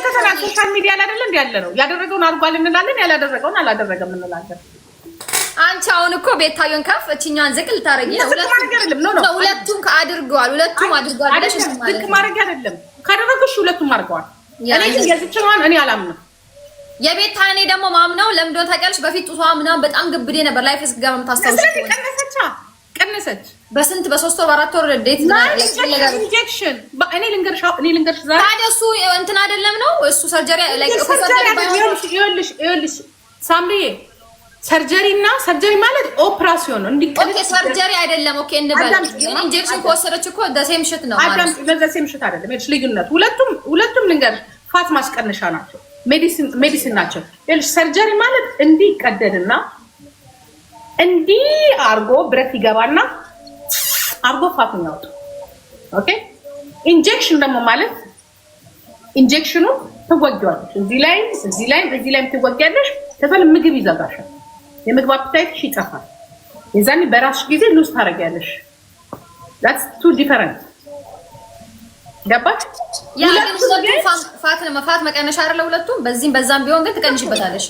ይመለከተናል። ሶሻል ሚዲያ ላይ አይደል እንዴ ያለ ነው። ያደረገውን አርጓል እንላለን፣ ያላደረገውን አላደረገም እንላለን። አንቺ አሁን እኮ ቤታዮን ከፍ እቺኛን ዝቅ ልታረጊ ነው። ሁለቱም አድርገዋል። ሁለቱም አድርገዋል ብለሽ ማለት ዝቅ ማድረግ አይደለም። ካደረገሽ ሁለቱም አድርገዋል። እኔ ግን የዚችዋን እኔ አላምንም። የቤታኔ ደግሞ ማምነው ለምዶ ታውቂያለሽ። በፊት ጡቷ ምናምን በጣም ግብዴ ነበር። ላይፍ ስጋም ታስታውሽ። ቀነሰች በስንት በ3 ወር 4 ወር ዴት ነው ኢንጀክሽን። እኔ ልንገርሽ ዛሬ ታዲያ እሱ እንትን አይደለም ነው እሱ ሰርጀሪ ላይ ይኸውልሽ ሳምሪዬ ሰርጀሪና ሰርጀሪ ማለት ኦፕራሲዮን ነው። ኦኬ ሰርጀሪ አይደለም። ኦኬ እንበል ኢንጀክሽን ከወሰደች እኮ ደሴም ሽት ነው ማለት ነው። ደሴም ሽት አይደለም። እሺ ልዩነት ሁለቱም ልንገርሽ ፋት ማስቀነሻ ናቸው። ሜዲሲን ናቸው። ሰርጀሪ ማለት እንዲህ ይቀደድና እንዲህ አርጎ ብረት ይገባና አርጎ ፋቱን ያወጣ። ኦኬ ኢንጀክሽን ደግሞ ማለት ኢንጀክሽኑ ትወጊዋለሽ። እዚህ ላይ ትወጊያለሽ። ከዛል ምግብ ይዘጋሻል። የምግብ አፕታይትሽ ይጠፋል። የዛኔ በራስሽ ጊዜ ሉዝ ታደርጊያለሽ። that's two different ገባሽ? ፋት መቀነሻ አይደለ ሁለቱም። በዚህም በዛም ቢሆን ግን ትቀንሽበታለሽ።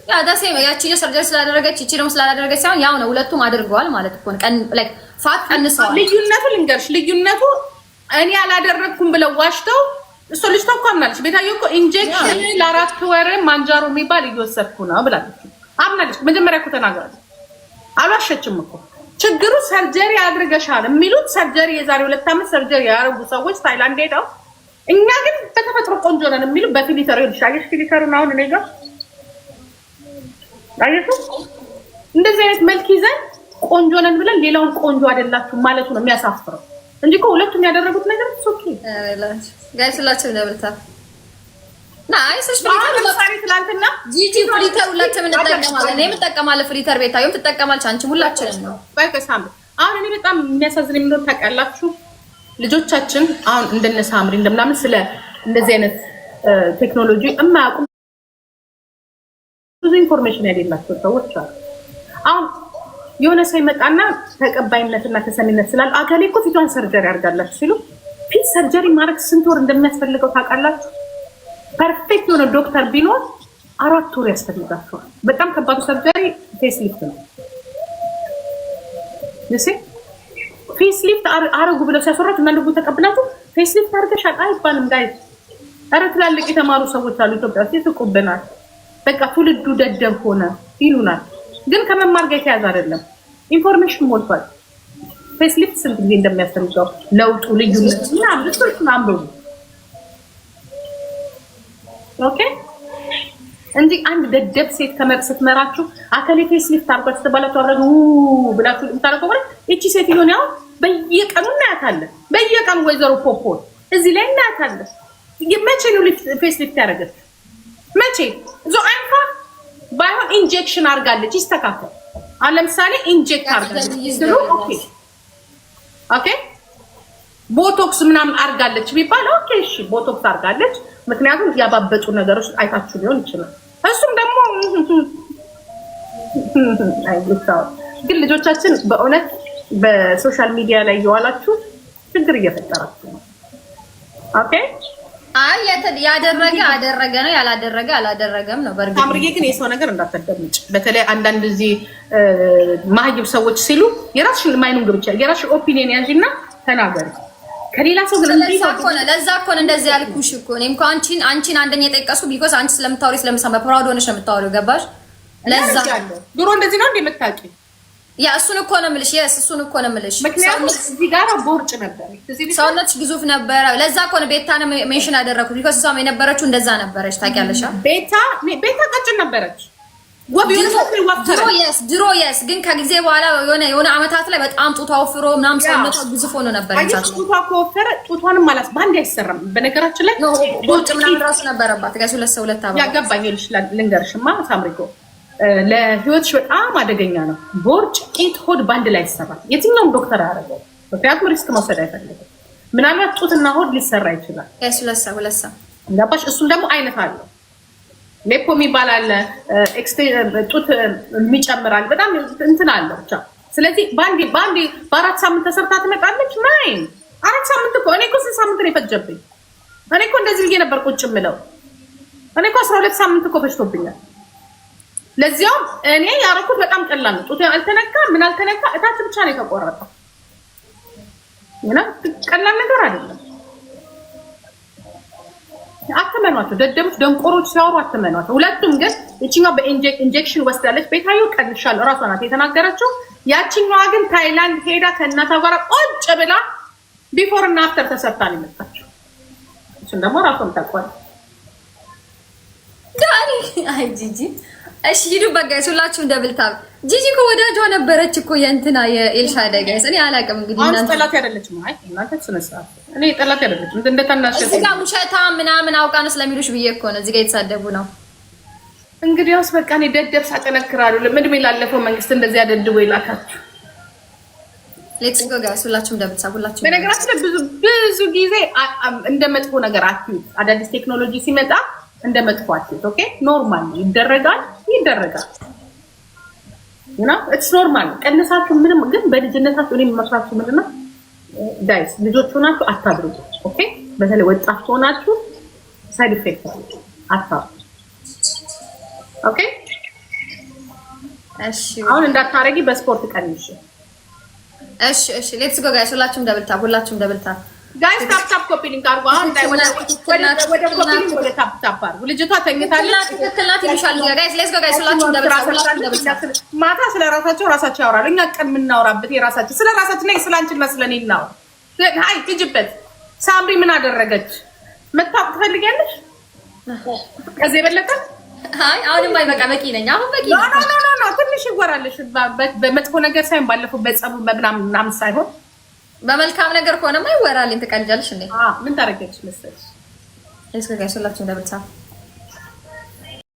ያ ዳሴ ያቺኛው ሰርጀሪ ስላደረገች እቺ ደግሞ ስላላደረገች ሳይሆን ያው ነው። ሁለቱም አድርገዋል ማለት እኮ ነው። ላይክ ፋት ቀንሰዋል። ልዩነቱ ልንገርሽ፣ ልዩነቱ እኔ አላደረኩም ብለው ዋሽተው እሱ ልጅ ተቋምናለች። ቤታዮ እኮ ኢንጀክሽን ለ4 ወር ማንጃሮ የሚባል እየወሰድኩ ነው ብላለች። አምናለች። መጀመሪያ እኮ ተናግራለች። አልዋሸችም እኮ። ችግሩ ሰርጀሪ አድርገሻል የሚሉት ሰርጀሪ የዛሬ 2 ዓመት ሰርጀሪ ያደረጉ ሰዎች ታይላንድ ሄደው፣ እኛ ግን በተፈጥሮ ቆንጆ ነን የሚሉ በፊሊተር ይልሻለሽ። ፊሊተሩን አሁን እኔ ጋር አይደል እንደዚህ አይነት መልክ ይዘን ቆንጆ ነን ብለን ሌላውን ቆንጆ አይደላችሁ ማለቱ ነው የሚያሳፍረው እንጂ እኮ ሁለቱም ያደረጉት ነገር ኦኬ ጋይስላችሁ ለብርታ ናይስሽ ፍሊተር ለሳሪ ትላንትና ጂጂ ፍሊተር ሁላችንም እንጠቀማለን። እኔም እጠቀማለሁ ፍሊተር፣ ቤታዮም ትጠቀማለች፣ አንቺ ሁላችንም ነው። ባይከሳም አሁን እኔ በጣም የሚያሳዝን ምን ታውቃላችሁ? ልጆቻችን አሁን እንደነ ሳምሪ እንደምናምን ስለ እንደዚህ አይነት ቴክኖሎጂ የማያውቁ ብዙ ኢንፎርሜሽን ያሌላቸው ሰዎች አሉ። አሁን የሆነ ሰው ይመጣና ተቀባይነትና ተሰሚነት ስላለ አካሌ እኮ ፊቷን ሰርጀሪ አድርጋላችሁ ሲሉ ፊት ሰርጀሪ ማድረግ ስንት ወር እንደሚያስፈልገው ታውቃላችሁ? ፐርፌክት የሆነ ዶክተር ቢኖር 4 ወር ያስፈልጋቸዋል። በጣም ከባዱ ሰርጀሪ ፌስ ሊፍት ነው። ፌስ ሊፍት አረጉ ብለው ሲያሰሯት እና ልቡ ተቀብላችሁ ፌስ ሊፍት አድርገሻል አይባልም ጋይ። ኧረ ትላልቅ የተማሩ ሰዎች አሉ ኢትዮጵያ ውስጥ ይስቁብናል። በቃ ትውልዱ ደደብ ሆነ ይሉናል። ግን ከመማር ጋር የተያዘ አይደለም። ኢንፎርሜሽን ሞልቷል። ፌስ ሊፍት ስንት ጊዜ እንደሚያስፈልገው ለውጡ ልዩነት ምናምን ልትርሱን አንብቡ። ኦኬ እንጂ አንድ ደደብ ሴት ስትመራችሁ አከሌ ፌስ ሊፍት አርጓት ተባላችሁ አረዱ ብላችሁ እንታረቀው ማለት እቺ ሴት ይሆን ያው በየቀኑ እናያታለን። በየቀኑ ወይዘሮ ፖፖ እዚህ ላይ እናያታለን። መቼ ነው ፌስ ሊፍት ያደረገች? መቼ ዞ አይንፋ ባይሆን ኢንጀክሽን አርጋለች ይስተካከል። ለምሳሌ ኢንጀክት አርጋለች ኦኬ ቦቶክስ ምናምን አርጋለች ቢባል ኦኬ እሺ ቦቶክስ አርጋለች። ምክንያቱም ያባበጡ ነገሮች አይታችሁ ሊሆን ይችላል። እሱም ደግሞ አይልታው ግን ልጆቻችን በእውነት በሶሻል ሚዲያ ላይ እየዋላችሁ ችግር እየፈጠራችሁ ነው። ኦኬ አይ ያደረገ አደረገ ነው፣ ያላደረገ አላደረገም ነው። በርግጥ ታምርዬ ግን የሰው ነገር እንዳታደምጭ። በተለይ አንዳንድ እዚህ ማህይብ ሰዎች ሲሉ የራስሽን ማይኑን ግብቻ የራስሽን ኦፒኒየን ያዥና ተናገሪ። ከሌላ ሰው ግን ለዛ እኮ ነው እንደዚህ ያልኩሽ እኮ እኔም እኮ አንቺን አንደኛ የጠቀሱ ቢኮዝ አንቺ ስለምታወሪ ስለምሰማ ፕራውድ ሆነሽ ነው የምታወሪው። ገባሽ? ለዛ ድሮ እንደዚህ ነው እንደምታውቂ ያ እሱን እኮ ነው የምልሽ። እሱን እኮ ነው የምልሽ። ምክንያቱም እዚህ ጋር ቦርጭ ነበር፣ ሰውነትሽ ግዙፍ ነበረ። ለዛ እኮ ነው ቤታ ነው ሜንሽን ያደረኩት ቢኮዝ እሷም የነበረችው እንደዛ ነበረች። ታውቂያለሽ? ቤታ ቀጭን ነበረች። ድሮ የስ ግን ከጊዜ በኋላ የሆነ አመታት ላይ በጣም ጡቷ ወፍሮ ምናምን ሰውነቷ ግዙፍ ሆኖ ነበር። ጡቷ ከወፈረ ጡቷንም ማለት በአንድ አይሰራም። በነገራችን ላይ ቦርጭ ምናምን ራሱ ነበረባት። ጋር ሁለት አባ ያገባኝ ልንገርሽማ ሳምሪኮ ለህይወትሽ በጣም አደገኛ ነው። ቦርጭ ቂጥ ሆድ ባንድ ላይ ይሰራል። የትኛውም ዶክተር ያደረገው ምክንያቱም ሪስክ መውሰድ አይፈልግም። ምናልባት ጡትና ሆድ ሊሰራ ይችላል። ሁለት ገባሽ? እሱም ደግሞ አይነት አለው። ሌፖ የሚባል አለ፣ ጡት የሚጨምራል። በጣም እንትን አለው ብቻ። ስለዚህ ባንዴ በ4 ሳምንት ተሰርታ ትመጣለች። ናይን 4 ሳምንት እኮ እኔ እኮ 6 ሳምንት ነው የፈጀብኝ። እኔ እኮ እንደዚህ ብዬ ነበር ቁጭ የምለው እኔ እኮ 12 ሳምንት እኮ ፈጅቶብኛል። ለዚያውም እኔ ያረኩት በጣም ቀላል ነው። ጡቴ አልተነካ ምን አልተነካ እታች ብቻ ነው የተቆረጠው። እና ቀላል ነገር አይደለም። አትመኗቸው፣ ደደቦች ደንቆሮች ሲያወሩ አትመኗቸው። ሁለቱም ግን እቺኛው በኢንጀክሽን ወስዳለች። ቤታዩ ቀንሻል እራሷ ናት የተናገረችው። ያቺኛዋ ግን ታይላንድ ሄዳ ከእናቷ ጋር ቁጭ ብላ ቢፎር እና አፍተር ተሰርታ ነው የመጣችው። እሱን ደግሞ ራሷም ታውቃለች። ዳኒ አይ ጂጂ እሺ ሂዱበት ጋይስ፣ ሁላችሁም ደብልታብ። ጂጂ እኮ ወዳጇ ነበረች እኮ የእንትና የኤልሻዳይ ጋይስ። እኔ አላውቅም እንግዲህ እናንተ ጠላት አይደለችም። አይ እናንተ ተነሳችሁ። እኔ ጠላት አይደለችም። እንደተናሸ እዚህ ጋር ውሸታ ምናምን አውቃ ነው ስለሚሉሽ ብዬ እኮ ነው እዚህ ጋር የተሳደቡ ነው። እንግዲያውስ በቃ እኔ ደደብ ሳጠነክራለሁ። ለምን ላለፈው መንግስት እንደዚህ ያደድቦ ይላካችሁ። ሌትስ ጎ ጋይስ፣ ሁላችሁም ደብልታብ። ሁላችሁም በነገራችን ላይ ብዙ ጊዜ እንደ መጥፎ ነገር አትዩት። አዳዲስ ቴክኖሎጂ ሲመጣ እንደ መጥፎ አትዩት። ኦኬ ኖርማል ይደረጋል። እና ኢትስ ኖርማል። ቀንሳችሁ ምንም ግን በልጅነታችሁ እኔ መስራችሁ ምንድነው ጋይስ ልጆች ሆናችሁ አታድርጉ። ኦኬ በተለይ ወጣት ሆናችሁ ሳይድ ኢፌክት አታድርጉ። ኦኬ እሺ አሁን እንዳታረጊ በስፖርት ቀንሽ። እሺ ሌትስ ጎ ጋይስ፣ ሁላችሁም ደብልታብ። ሁላችሁም ደብልታብ ጋይስ። ታፕ ኮፒ ሊንክ አርጉ። አሁን ወደ ኮፒ ሊንክ ወደ ታፕ አርጉ። ልጅቷ ተኝታለች። ትክክልና ይሉሻል ጋይስ። ሌትስ ጎ ጋይስ፣ ሁላችሁም ደብልታብ። ማታ ስለራሳቸው ያወራሉ። እኛ ቀን የምናወራበት የራሳችን ስለራሳችን ላይ ስላንቺና ስለኔ ነው። አይ ትጅበት ሳምሪ ምን አደረገች መታወቅ ትፈልጊያለሽ? ከዚህ የበለጠ አይ አሁንም አይበቃ በቂ ነኝ። አሁን በቂ ነው። ትንሽ ይወራልሽ በመጥፎ ነገር ሳይሆን ባለፈው በጸቡ ምናምን ሳይሆን በመልካም ነገር ከሆነማ ይወራልኝ። ትቀልጃለሽ እንዴ? ምን ታረጋግሽ መሰለሽ? እስከ ጋይስ ሁላችሁም ደብልታብ